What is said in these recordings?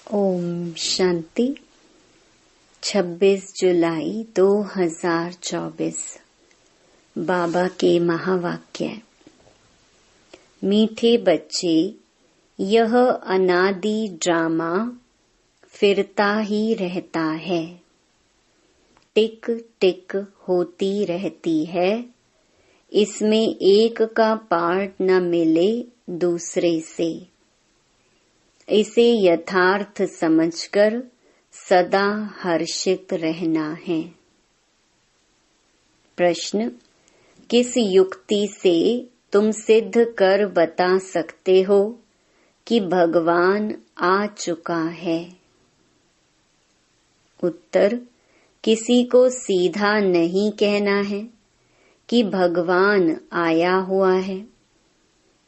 ओम शांति। 26 जुलाई 2024 बाबा के महावाक्य। मीठे बच्चे, यह अनादि ड्रामा फिरता ही रहता है, टिक टिक होती रहती है। इसमें एक का पार्ट न मिले दूसरे से। इसे यथार्थ समझकर सदा हर्षित रहना है। प्रश्न, किस युक्ति से तुम सिद्ध कर बता सकते हो कि भगवान आ चुका है? उत्तर, किसी को सीधा नहीं कहना है कि भगवान आया हुआ है।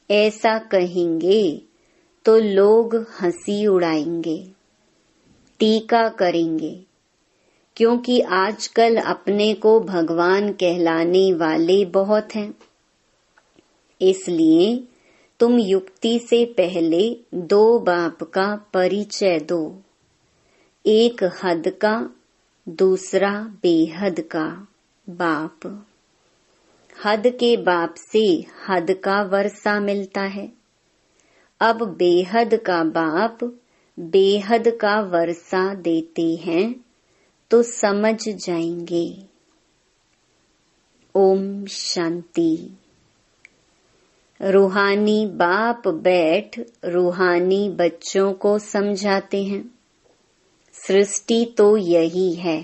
ऐसा कहेंगे तो लोग हंसी उड़ाएंगे, टीका करेंगे, क्योंकि आजकल अपने को भगवान कहलाने वाले बहुत हैं। इसलिए तुम युक्ति से पहले दो बाप का परिचय दो, एक हद का, दूसरा बेहद का बाप। हद के बाप से हद का वर्षा मिलता है। अब बेहद का बाप बेहद का वर्षा देते हैं तो समझ जाएंगे। ओम शांति। रूहानी बाप बैठ रूहानी बच्चों को समझाते हैं। सृष्टि तो यही है।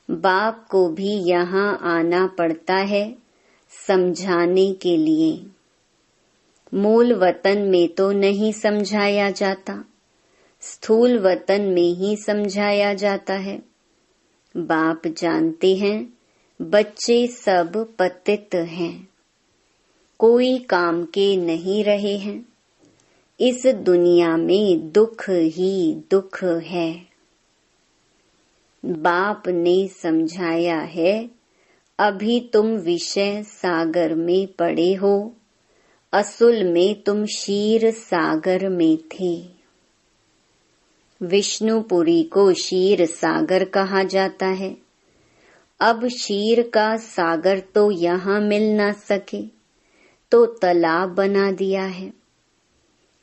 बाप को भी यहाँ आना पड़ता है समझाने के लिए। मूल वतन में तो नहीं समझाया जाता, स्थूल वतन में ही समझाया जाता है। बाप जानते हैं बच्चे सब पतित हैं, कोई काम के नहीं रहे हैं। इस दुनिया में दुख ही दुख है। बाप ने समझाया है, अभी तुम विषय सागर में पड़े हो, असुल में तुम क्षीर सागर में थे। विष्णुपुरी को क्षीर सागर कहा जाता है। अब क्षीर का सागर तो यहाँ मिल ना सके तो तालाब बना दिया है।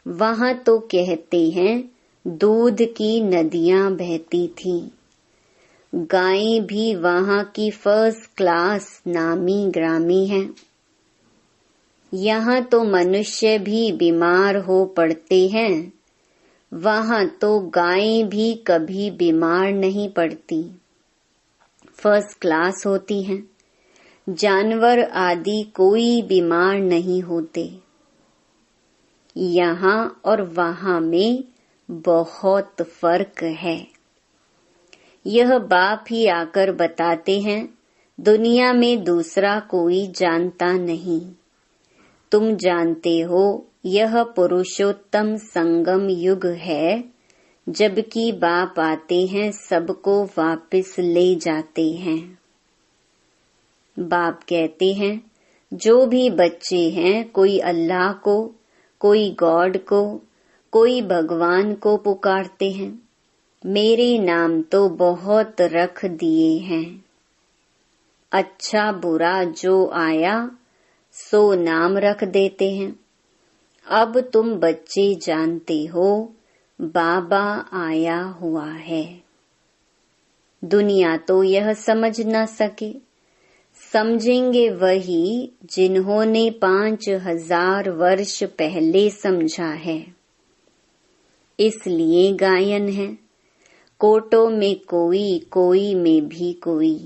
वहाँ तो कहते हैं दूध की नदियाँ बहती थीं। गायें भी वहाँ की फर्स्ट क्लास नामी ग्रामी हैं। यहाँ तो मनुष्य भी बीमार हो पड़ते हैं, वहाँ तो गायें भी कभी बीमार नहीं पड़ती, फर्स्ट क्लास होती हैं। जानवर आदि कोई बीमार नहीं होते। यहाँ और वहाँ में बहुत फर्क है। यह बाप ही आकर बताते हैं, दुनिया में दूसरा कोई जानता नहीं। तुम जानते हो यह पुरुषोत्तम संगम युग है, जबकि बाप आते हैं सबको वापस ले जाते हैं। बाप कहते हैं जो भी बच्चे हैं, कोई अल्लाह को, कोई गॉड को, कोई भगवान को पुकारते हैं। मेरे नाम तो बहुत रख दिए हैं। अच्छा बुरा जो आया सो नाम रख देते हैं। अब तुम बच्चे जानते हो बाबा आया हुआ है। दुनिया तो यह समझ न सके। समझेंगे वही जिन्होंने 5000 वर्ष पहले समझा है। इसलिए गायन है, कोटों में कोई, कोई में भी कोई।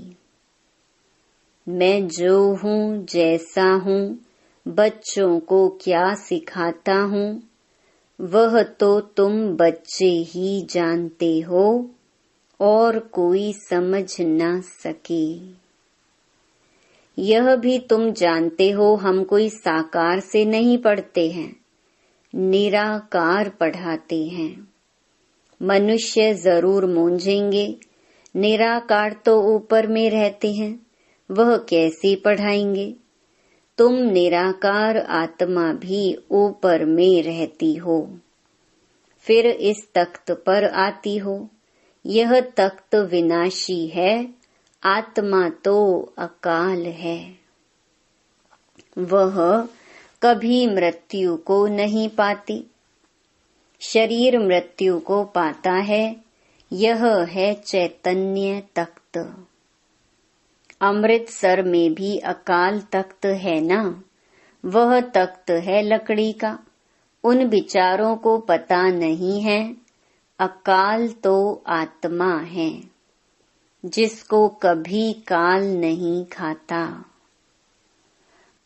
मैं जो हूँ जैसा हूँ, बच्चों को क्या सिखाता हूँ, वह तो तुम बच्चे ही जानते हो और कोई समझ न सके। यह भी तुम जानते हो हम कोई साकार से नहीं पढ़ते हैं, निराकार पढ़ाते हैं। मनुष्य जरूर मूंझेंगे, निराकार तो ऊपर में रहते हैं, वह कैसे पढ़ाएंगे? तुम निराकार आत्मा भी ऊपर में रहती हो। फिर इस तख्त पर आती हो। यह तख्त विनाशी है, आत्मा तो अकाल है। वह कभी मृत्यु को नहीं पाती, शरीर मृत्यु को पाता है। यह है चैतन्य तख्त। अमृतसर में भी अकाल तख्त है ना, वह तख्त है लकड़ी का। उन विचारों को पता नहीं है, अकाल तो आत्मा है, जिसको कभी काल नहीं खाता।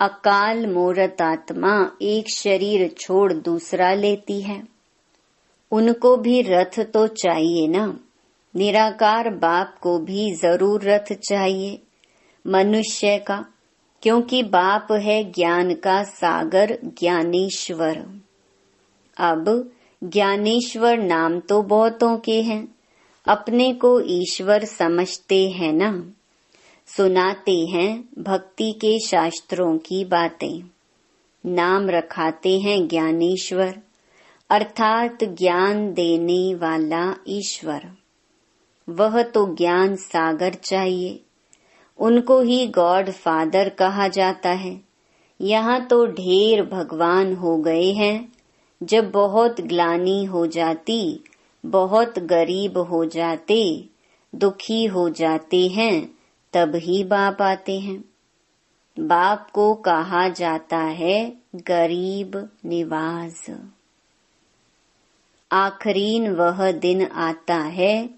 अकाल मूर्त आत्मा एक शरीर छोड़ दूसरा लेती है। उनको भी रथ तो चाहिए ना। निराकार बाप को भी जरूर रथ चाहिए मनुष्य का, क्योंकि बाप है ज्ञान का सागर, ज्ञानेश्वर। अब ज्ञानेश्वर नाम तो बहुतों के हैं, अपने को ईश्वर समझते हैं ना। सुनाते हैं भक्ति के शास्त्रों की बातें, नाम रखाते हैं ज्ञानेश्वर, अर्थात ज्ञान देने वाला ईश्वर। वह तो ज्ञान सागर चाहिए, उनको ही गॉड फादर कहा जाता है। यहाँ तो ढेर भगवान हो गए हैं। जब बहुत ग्लानि हो जाती, बहुत गरीब हो जाते, दुखी हो जाते हैं, तब ही बाप आते हैं। बाप को कहा जाता है गरीब निवाज। आखरीन वह दिन आता है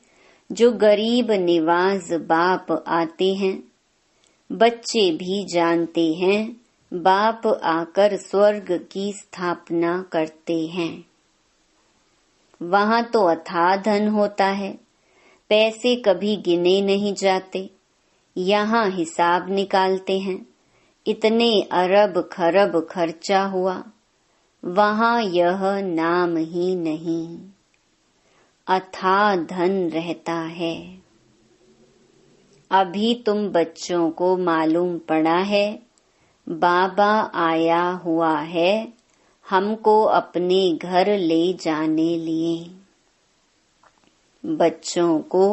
जो गरीब निवाज बाप आते हैं। बच्चे भी जानते हैं बाप आकर स्वर्ग की स्थापना करते हैं। वहाँ तो अथाह धन होता है, पैसे कभी गिने नहीं जाते। यहाँ हिसाब निकालते हैं, इतने अरब खरब खर्चा हुआ। वहाँ यह नाम ही नहीं, अथाह धन रहता है। अभी तुम बच्चों को मालूम पड़ा है, बाबा आया हुआ है हमको अपने घर ले जाने लिए। बच्चों को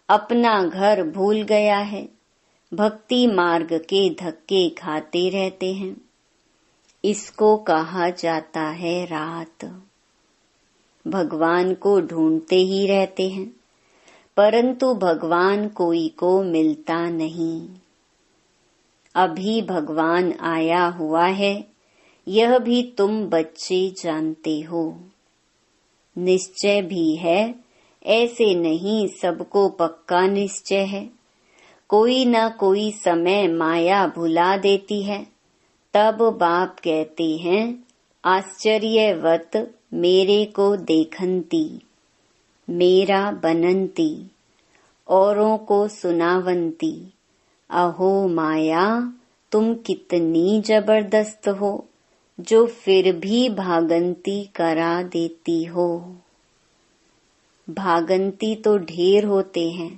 अपना घर भूल गया है, भक्ति मार्ग के धक्के खाते रहते हैं। इसको कहा जाता है रात। भगवान को ढूंढते ही रहते हैं, परंतु भगवान कोई को मिलता नहीं। अभी भगवान आया हुआ है, यह भी तुम बच्चे जानते हो। निश्चय भी है, ऐसे नहीं सबको पक्का निश्चय है। कोई न कोई समय माया भुला देती है। तब बाप कहते हैं आश्चर्यवत मेरे को देखंती, मेरा बनंती, औरों को सुनावंती। अहो माया तुम कितनी जबरदस्त हो, जो फिर भी भागंती करा देती हो। भागंती तो ढेर होते हैं,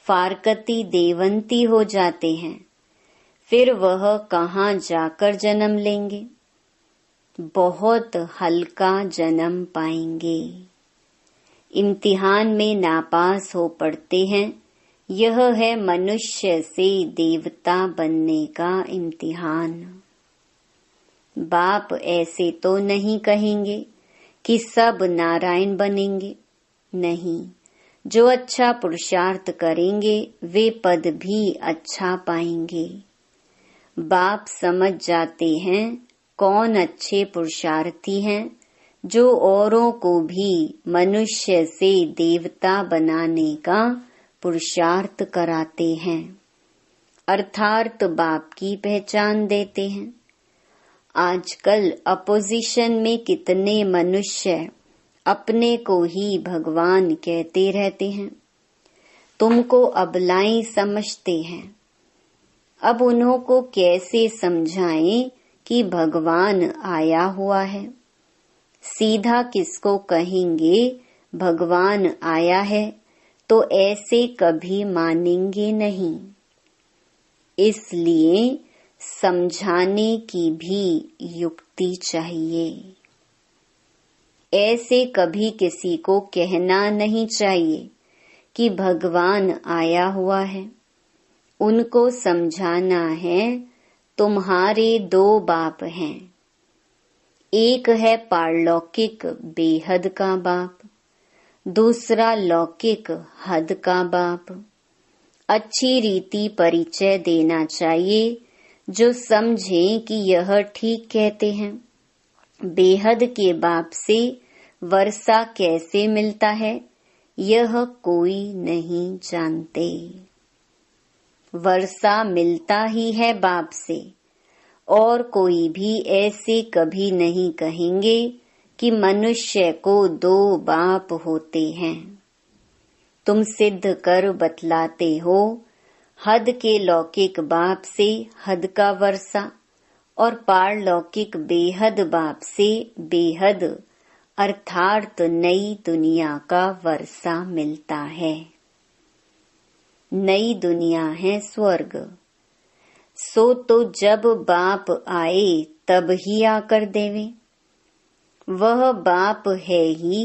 फारकती देवंती हो जाते हैं। फिर वह कहाँ जाकर जन्म लेंगे? बहुत हल्का जन्म पाएंगे। इम्तिहान में नापास हो पड़ते हैं। यह है मनुष्य से देवता बनने का इम्तिहान। बाप ऐसे तो नहीं कहेंगे कि सब नारायण बनेंगे। नहीं, जो अच्छा पुरुषार्थ करेंगे वे पद भी अच्छा पाएंगे। बाप समझ जाते हैं कौन अच्छे पुरुषार्थी हैं, जो औरों को भी मनुष्य से देवता बनाने का पुरुषार्थ कराते हैं, अर्थात बाप की पहचान देते हैं। आजकल अपोजिशन में कितने मनुष्य अपने को ही भगवान कहते रहते हैं, तुमको अबलाई समझते हैं। अब उन्हों को कैसे समझाएं कि भगवान आया हुआ है? सीधा किसको कहेंगे भगवान आया है, तो ऐसे कभी मानेंगे नहीं। इसलिए समझाने की भी युक्ति चाहिए। ऐसे कभी किसी को कहना नहीं चाहिए कि भगवान आया हुआ है। उनको समझाना है तुम्हारे 2 बाप हैं। एक है पारलौकिक बेहद का बाप, दूसरा लौकिक हद का बाप। अच्छी रीति परिचय देना चाहिए जो समझें कि यह ठीक कहते हैं। बेहद के बाप से वर्षा कैसे मिलता है यह कोई नहीं जानते। वर्षा मिलता ही है बाप से, और कोई भी ऐसे कभी नहीं कहेंगे कि मनुष्य को 2 बाप होते हैं। तुम सिद्ध कर बतलाते हो हद के लौकिक बाप से हद का वर्षा और पारलौकिक बेहद बाप से बेहद अर्थात नई दुनिया का वर्षा मिलता है। नई दुनिया है स्वर्ग। सो तो जब बाप आए तब ही आकर देवे। वह बाप है ही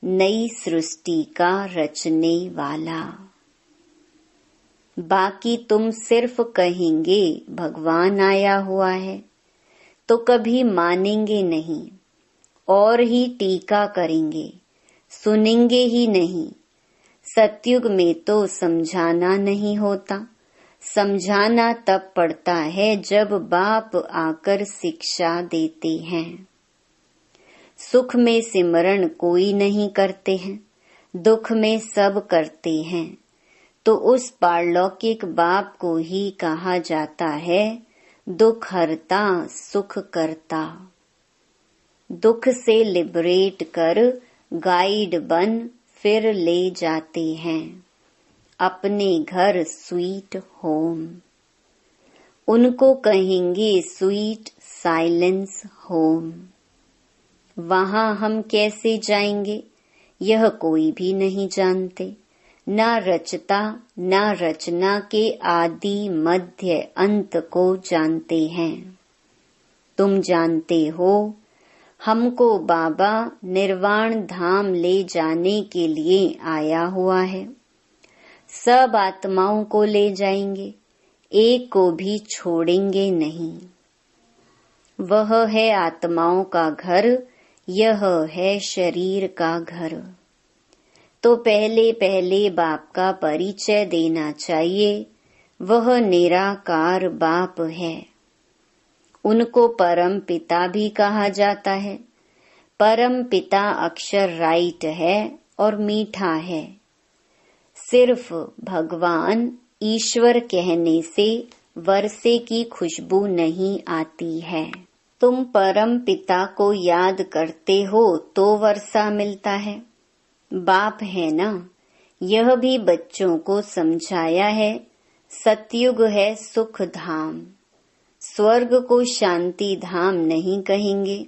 नई सृष्टि का रचने वाला। बाकी तुम सिर्फ कहेंगे भगवान आया हुआ है तो कभी मानेंगे नहीं और ही टीका करेंगे, सुनेंगे ही नहीं। सतयुग में तो समझाना नहीं होता। समझाना तब पड़ता है जब बाप आकर शिक्षा देते हैं। सुख में सिमरण कोई नहीं करते हैं, दुख में सब करते हैं। तो उस पारलौकिक बाप को ही कहा जाता है दुख हरता सुख करता। दुख से लिबरेट कर गाइड बन फिर ले जाते हैं अपने घर स्वीट होम। उनको कहेंगे स्वीट साइलेंस होम। वहां हम कैसे जाएंगे यह कोई भी नहीं जानते। ना रचता ना रचना के आदि मध्य अंत को जानते हैं। तुम जानते हो हमको बाबा निर्वाण धाम ले जाने के लिए आया हुआ है। सब आत्माओं को ले जाएंगे, एक को भी छोड़ेंगे नहीं। वह है आत्माओं का घर, यह है शरीर का घर। तो पहले पहले बाप का परिचय देना चाहिए। वह निराकार बाप है। उनको परम पिता भी कहा जाता है। परम पिता अक्षर राइट है और मीठा है। सिर्फ भगवान ईश्वर कहने से वर्षे की खुशबू नहीं आती है। तुम परम पिता को याद करते हो तो वर्षा मिलता है। बाप है ना, यह भी बच्चों को समझाया है। सतयुग है सुख धाम। स्वर्ग को शांति धाम नहीं कहेंगे।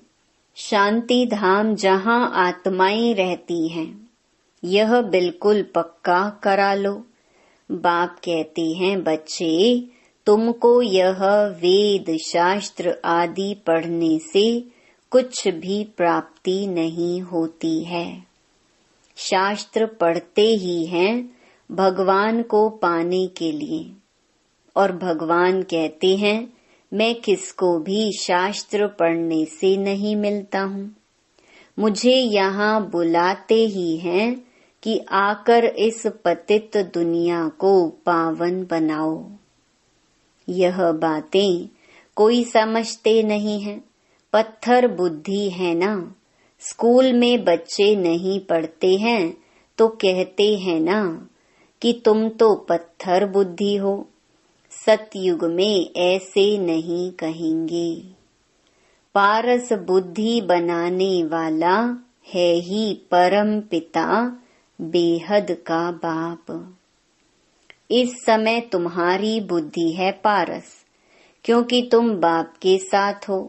शांति धाम जहाँ आत्माएं रहती हैं, यह बिल्कुल पक्का करा लो। बाप कहते हैं बच्चे, तुमको यह वेद शास्त्र आदि पढ़ने से कुछ भी प्राप्ति नहीं होती है। शास्त्र पढ़ते ही हैं भगवान को पाने के लिए, और भगवान कहते हैं मैं किसको भी शास्त्र पढ़ने से नहीं मिलता हूँ। मुझे यहाँ बुलाते ही हैं कि आकर इस पतित दुनिया को पावन बनाओ। यह बातें कोई समझते नहीं है। पत्थर बुद्धि है ना। स्कूल में बच्चे नहीं पढ़ते हैं तो कहते हैं ना कि तुम तो पत्थर बुद्धि हो। सतयुग में ऐसे नहीं कहेंगे। पारस बुद्धि बनाने वाला है ही परम पिता बेहद का बाप। इस समय तुम्हारी बुद्धि है पारस, क्योंकि तुम बाप के साथ हो।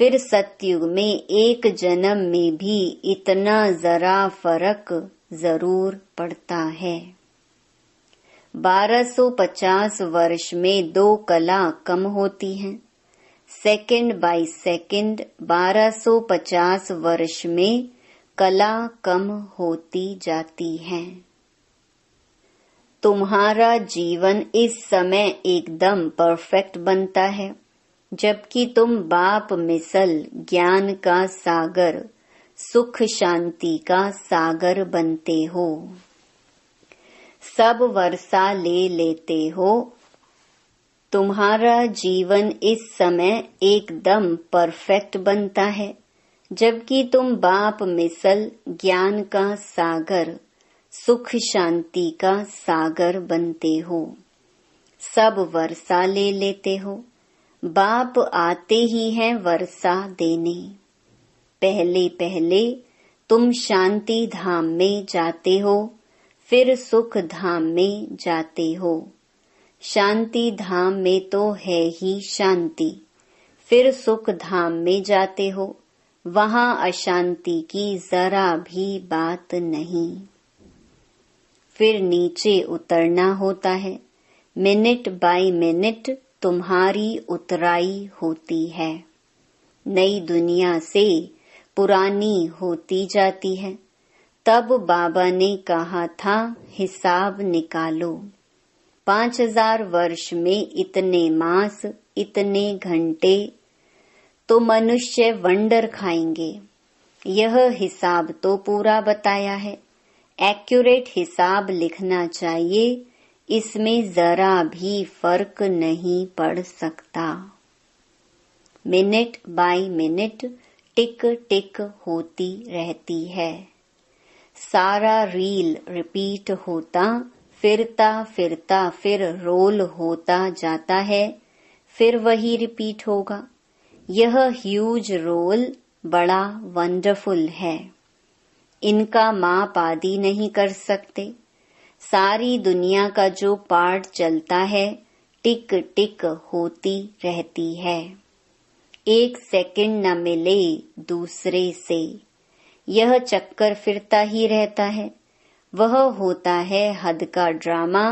फिर सतयुग में एक जन्म में भी इतना जरा फर्क जरूर पड़ता है। 1250 वर्ष में 2 कला कम होती हैं। सेकंड बाय सेकंड 1250 वर्ष में कला कम होती जाती है। तुम्हारा जीवन इस समय एकदम परफेक्ट बनता है, जबकि तुम बाप मिसल ज्ञान का सागर, सुख शांति का सागर बनते हो। सब वर्षा ले लेते हो। तुम्हारा जीवन इस समय एकदम परफेक्ट बनता है, जबकि तुम बाप मिसल ज्ञान का सागर, सुख शांति का सागर बनते हो। सब वर्षा ले लेते हो। बाप आते ही हैं वर्षा देने। पहले पहले तुम शांति धाम में जाते हो, फिर सुख धाम में जाते हो। शांति धाम में तो है ही शांति, फिर सुख धाम में जाते हो, वहां अशांति की जरा भी बात नहीं। फिर नीचे उतरना होता है। मिनट बाय मिनट तुम्हारी उतराई होती है। नई दुनिया से पुरानी होती जाती है। तब बाबा ने कहा था, हिसाब निकालो। 5000 वर्ष में इतने मास, इतने घंटे तो मनुष्य वंडर खाएंगे। यह हिसाब तो पूरा बताया है। एक्यूरेट हिसाब लिखना चाहिए, इसमें जरा भी फर्क नहीं पड़ सकता। मिनट बाय मिनट टिक टिक होती रहती है। सारा रील रिपीट होता, फिरता फिरता फिर रोल होता जाता है, फिर वही रिपीट होगा। यह ह्यूज रोल बड़ा वंडरफुल है। इनका माप आदि नहीं कर सकते। सारी दुनिया का जो पार्ट चलता है, टिक टिक होती रहती है। 1 सेकंड न मिले दूसरे से। यह चक्कर फिरता ही रहता है। वह होता है हद का ड्रामा,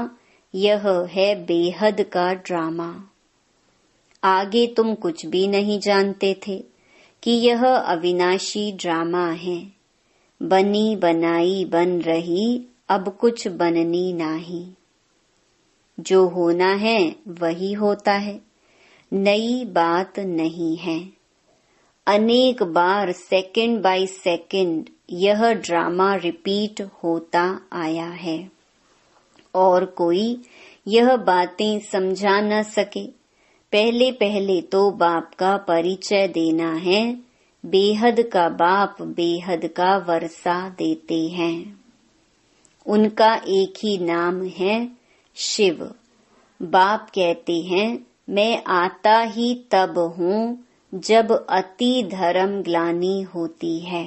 यह है बेहद का ड्रामा। आगे तुम कुछ भी नहीं जानते थे कि यह अविनाशी ड्रामा है। बनी बनाई बन रही, अब कुछ बननी नहीं। जो होना है वही होता है, नई बात नहीं है। अनेक बार सेकंड बाय सेकंड यह ड्रामा रिपीट होता आया है और कोई यह बातें समझा न सके। पहले पहले तो बाप का परिचय देना है। बेहद का बाप बेहद का वर्षा देते हैं। उनका एक ही नाम है, शिव। बाप कहते हैं, मैं आता ही तब हूँ जब अति धर्म ग्लानि होती है।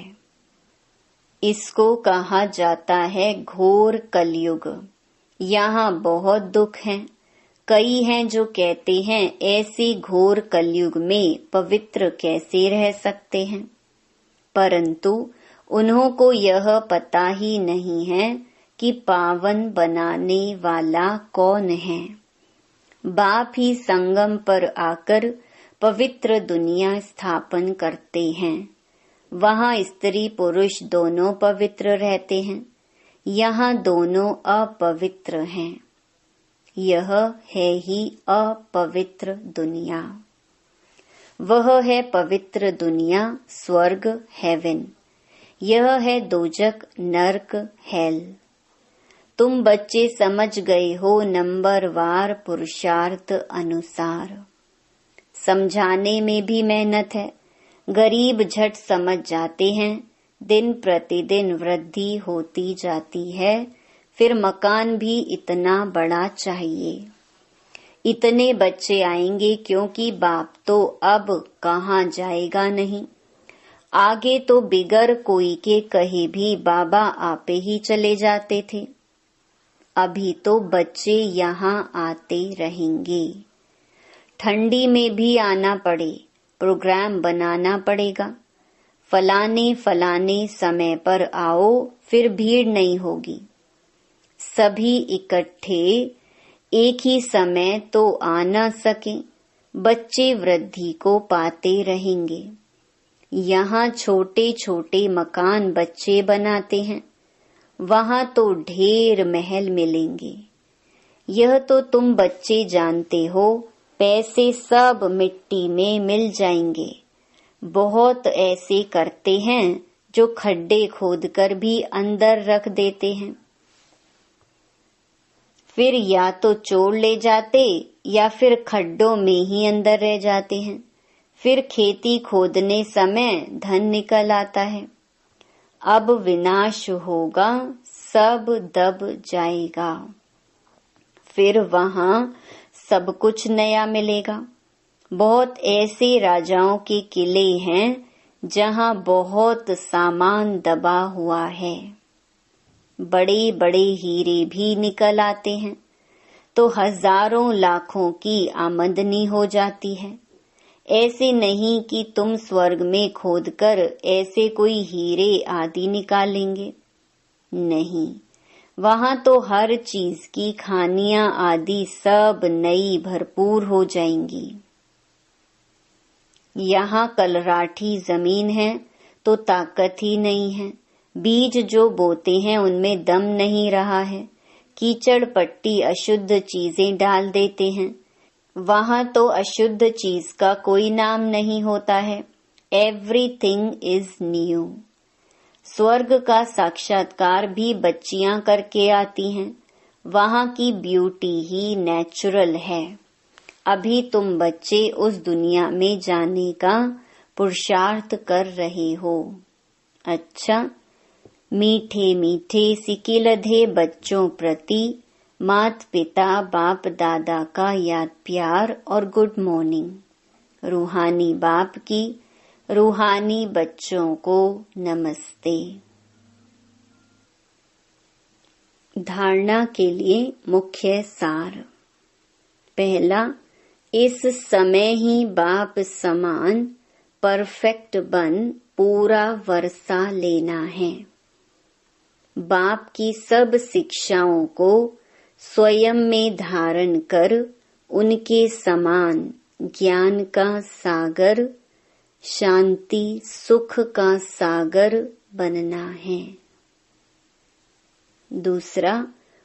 इसको कहा जाता है घोर कलयुग। यहाँ बहुत दुख हैं। कई हैं जो कहते हैं ऐसे घोर कलयुग में पवित्र कैसे रह सकते हैं, परंतु उन्हों को यह पता ही नहीं है कि पावन बनाने वाला कौन है। बाप ही संगम पर आकर पवित्र दुनिया स्थापन करते हैं। वहाँ स्त्री पुरुष दोनों पवित्र रहते हैं। यहाँ दोनों अपवित्र हैं। यह है ही अपवित्र दुनिया। वह है पवित्र दुनिया, स्वर्ग हेवन। यह है दोजक, नर्क, हेल। तुम बच्चे समझ गए हो नंबरवार पुरुषार्थ अनुसार। समझाने में भी मेहनत है। गरीब झट समझ जाते हैं। दिन प्रतिदिन वृद्धि होती जाती है। फिर मकान भी इतना बड़ा चाहिए। इतने बच्चे आएंगे क्योंकि बाप तो अब कहाँ जाएगा नहीं। आगे तो बिगर कोई के कहे भी बाबा आपे ही चले जाते थे। अभी तो बच्चे यहाँ आते रहेंगे। ठंडी में भी आना पड़े, प्रोग्राम बनाना पड़ेगा। फलाने समय पर आओ, फिर भीड़ नहीं होगी। सभी इकट्ठे एक ही समय तो आ न सके। बच्चे वृद्धि को पाते रहेंगे। यहाँ छोटे छोटे मकान बच्चे बनाते हैं, वहाँ तो ढेर महल मिलेंगे। यह तो तुम बच्चे जानते हो, पैसे सब मिट्टी में मिल जाएंगे। बहुत ऐसे करते हैं जो खड्डे खोदकर भी अंदर रख देते हैं, फिर या तो चोर ले जाते या फिर खड्डों में ही अंदर रह जाते हैं। फिर खेती खोदने समय धन निकल आता है। अब विनाश होगा, सब दब जाएगा, फिर वहां सब कुछ नया मिलेगा। बहुत ऐसे राजाओं के किले हैं जहां बहुत सामान दबा हुआ है। बड़े बड़े हीरे भी निकल आते हैं तो हजारों लाखों की आमदनी हो जाती है। ऐसे नहीं कि तुम स्वर्ग में खोदकर ऐसे कोई हीरे आदि निकालेंगे, नहीं, वहां तो हर चीज की खानियां आदि सब नई भरपूर हो जाएंगी। यहाँ कलराठी जमीन है तो ताकत ही नहीं है, बीज जो बोते हैं उनमें दम नहीं रहा है, कीचड़ पट्टी अशुद्ध चीजें डाल देते हैं, वहां तो अशुद्ध चीज का कोई नाम नहीं होता है। Everything is new. स्वर्ग का साक्षात्कार भी बच्चियां करके आती हैं, वहां की ब्यूटी ही नेचुरल है। अभी तुम बच्चे उस दुनिया में जाने का पुरुषार्थ कर रहे हो। अच्छा, मीठे मीठे सिकिलधे बच्चों प्रति माता पिता बाप दादा का याद प्यार और गुड मॉर्निंग। रूहानी बाप की रूहानी बच्चों को नमस्ते। धारणा के लिए मुख्य सार। पहला, इस समय ही बाप समान परफेक्ट बन पूरा वर्षा लेना है। बाप की सब शिक्षाओं को स्वयं में धारण कर उनके समान ज्ञान का सागर, शांति सुख का सागर बनना है। दूसरा,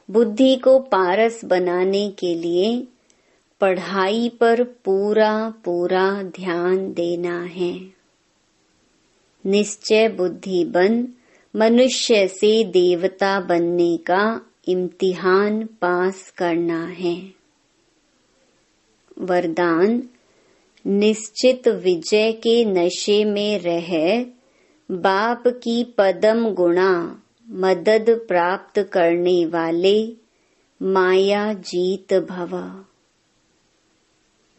बुद्धि को पारस बनाने के लिए पढ़ाई पर पूरा पूरा ध्यान देना है। निश्चय बुद्धि बन मनुष्य से देवता बनने का इम्तिहान पास करना है। वरदान, निश्चित विजय के नशे में रह बाप की पदम गुणा मदद प्राप्त करने वाले माया जीत भव।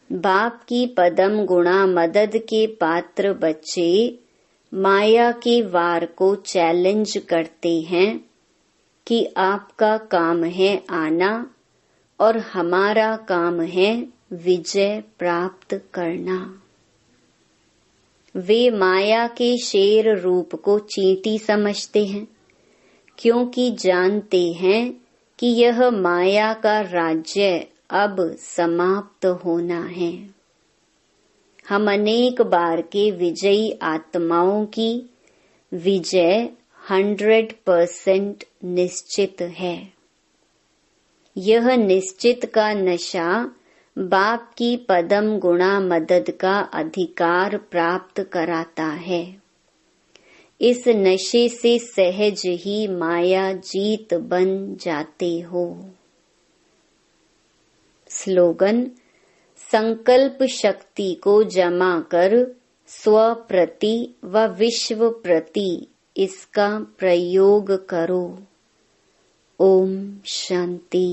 बाप की पदम गुणा मदद के पात्र बच्चे माया के वार को चैलेंज करते हैं कि आपका काम है आना और हमारा काम है विजय प्राप्त करना। वे माया के शेर रूप को चींटी समझते हैं, क्योंकि जानते हैं कि यह माया का राज्य अब समाप्त होना है। हम अनेक बार के विजयी आत्माओं की विजय 100% निश्चित है। यह निश्चित का नशा बाप की पदम गुणा मदद का अधिकार प्राप्त कराता है। इस नशे से सहज ही माया जीत बन जाते हो। स्लोगन, संकल्प शक्ति को जमा कर स्व प्रति व विश्व प्रति इसका प्रयोग करो। ओम शांति।